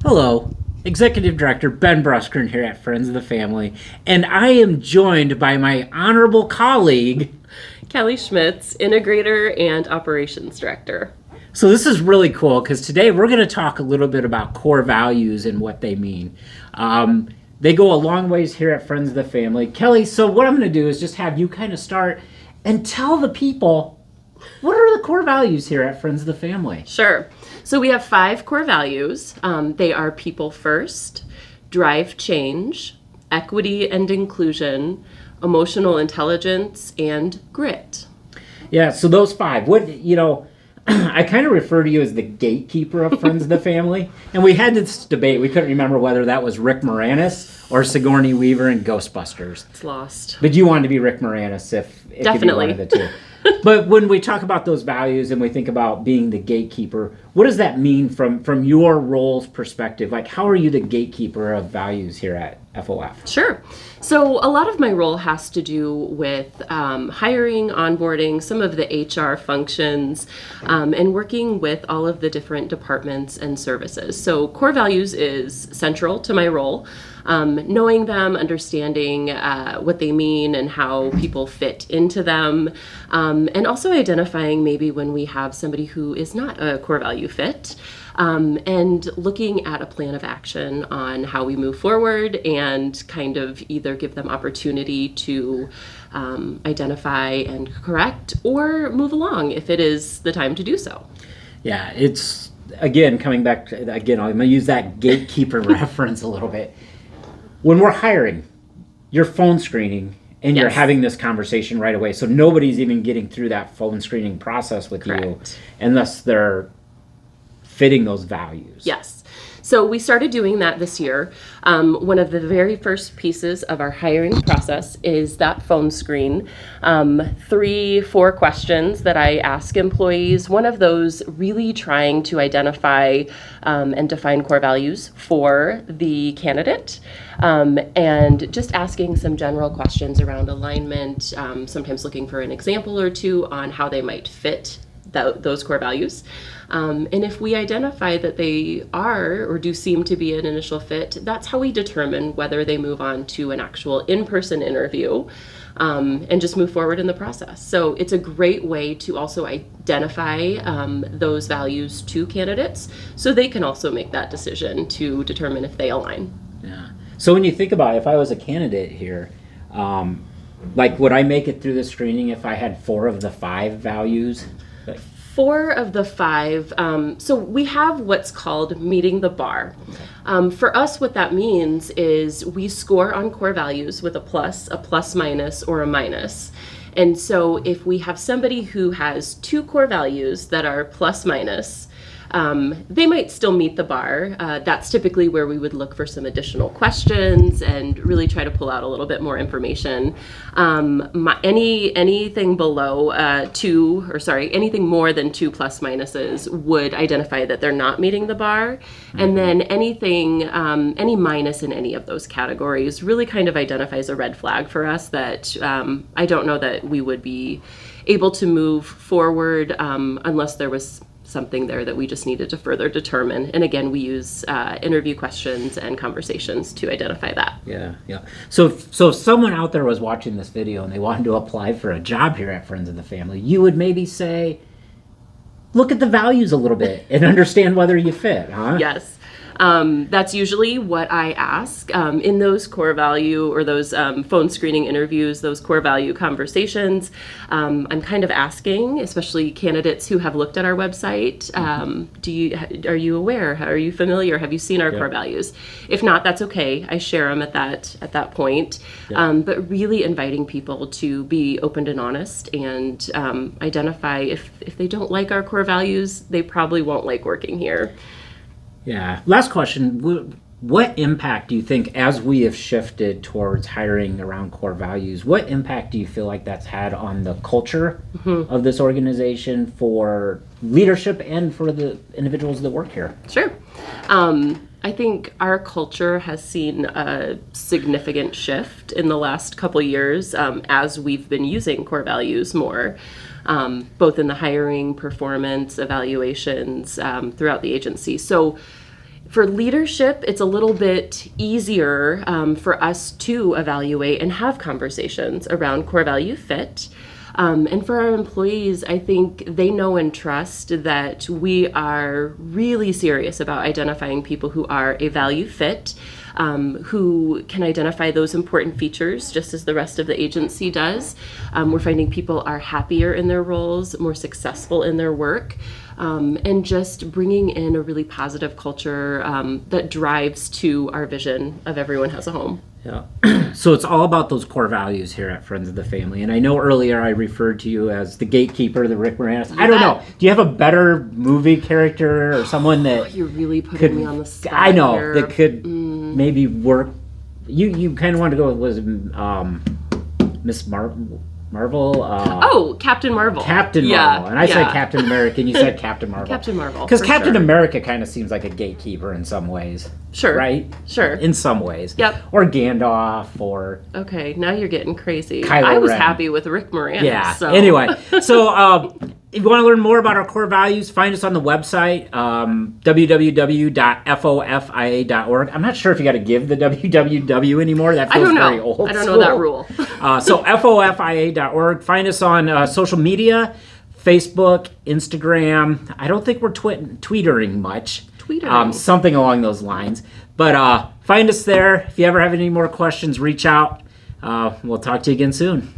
Hello, Executive Director Ben Bruskern here at Friends of the Family, and I am joined by my honorable colleague. Kelley Schmitz, Integrator and Operations Director. So this is really cool because today we're going to talk a little bit about core values and what they mean. They go a long ways here at Friends of the Family. Kelley, so what I'm going to do is just have you kind of start and tell the people what are the core values here at Friends of the Family? Sure. So we have 5 core values. They are people first, drive change, equity and inclusion, emotional intelligence, and grit. Yeah, so those 5. I kind of refer to you as the gatekeeper of Friends of the Family. And we had this debate. We couldn't remember whether that was Rick Moranis or Sigourney Weaver in Ghostbusters. It's lost. But you wanted to be Rick Moranis if Definitely. you wanted the two. But when we talk about those values and we think about being the gatekeeper, what does that mean from your role's perspective? Like, how are you the gatekeeper of values here at FOF? Sure. So a lot of my role has to do with hiring, onboarding, some of the HR functions, and working with all of the different departments and services. So core values is central to my role. Knowing them, understanding what they mean and how people fit into them, and also identifying maybe when we have somebody who is not a core value fit, and looking at a plan of action on how we move forward and kind of either give them opportunity to identify and correct or move along if it is the time to do so. Yeah, it's, again, coming back, again, I'm going to use that gatekeeper reference a little bit. When we're hiring, you're phone screening and you're Yes. having this conversation right away. So nobody's even getting through that phone screening process with you Correct. unless they're fitting those values. Yes. So we started doing that this year. One of the very first pieces of our hiring process is that phone screen. 3-4 questions that I ask employees. One of those really trying to identify and define core values for the candidate. And just asking some general questions around alignment, sometimes looking for an example or two on how they might fit those core values. And if we identify that they are or do seem to be an initial fit, that's how we determine whether they move on to an actual in-person interview and just move forward in the process. So it's a great way to also identify those values to candidates so they can also make that decision to determine if they align. Yeah. So when you think about it, if I was a candidate here, would I make it through the screening if I had 4 of the 5 values? 4 of the 5, so we have what's called meeting the bar. For us, what that means is we score on core values with a plus minus, or a minus. And so if we have somebody who has 2 core values that are plus minus, they might still meet the bar. That's typically where we would look for some additional questions and really try to pull out a little bit more information. Anything below anything more than 2 plus minuses would identify that they're not meeting the bar. And then any minus in any of those categories really kind of identifies a red flag for us that I don't know that we would be able to move forward unless there was something there that we just needed to further determine. And again, we use interview questions and conversations to identify that. Yeah. So if someone out there was watching this video and they wanted to apply for a job here at Friends of the Family, you would maybe say, look at the values a little bit and understand whether you fit, huh? Yes. That's usually what I ask in those core value or those phone screening interviews, those core value conversations. I'm kind of asking, especially candidates who have looked at our website, are you aware? Are you familiar? Have you seen our core values? If not, that's okay. I share them at that point. But really inviting people to be open and honest and identify if they don't like our core values, they probably won't like working here. Yeah. Last question. What impact do you think, as we have shifted towards hiring around core values, what impact do you feel like that's had on the culture of this organization for leadership and for the individuals that work here? Sure. I think our culture has seen a significant shift in the last couple years as we've been using core values more. Both in the hiring, performance, evaluations throughout the agency. So For leadership, it's a little bit easier for us to evaluate and have conversations around core value fit. And for our employees, I think they know and trust that we are really serious about identifying people who are a value fit, who can identify those important features just as the rest of the agency does. We're finding people are happier in their roles, more successful in their work, and just bringing in a really positive culture that drives to our vision of everyone has a home. Yeah. So it's all about those core values here at Friends of the Family. And I know earlier I referred to you as the gatekeeper, the Rick Moranis. I don't know. Do you have a better movie character or someone that You're really putting me on the spot. I know here. that could maybe work? You kind of wanted to go with Miss Marvel? Captain Marvel. Captain Marvel. And I said Captain America, and you said Captain Marvel. Captain Marvel. Because for Captain sure. America kind of seems like a gatekeeper in some ways. Sure. Right? Sure. In some ways. Yep. Or Gandalf, or... Okay, now you're getting crazy. Kylo I was Ren. happy with Rick Moranis. Yeah. So. Anyway, so if you want to learn more about our core values, find us on the website, www.fofia.org. I'm not sure if you got to give the www anymore. That feels very old. I don't know that rule. So fofia.org. Find us on social media, Facebook, Instagram. I don't think we're tweetering much. Something along those lines. But find us there. If you ever have any more questions, reach out. We'll talk to you again soon.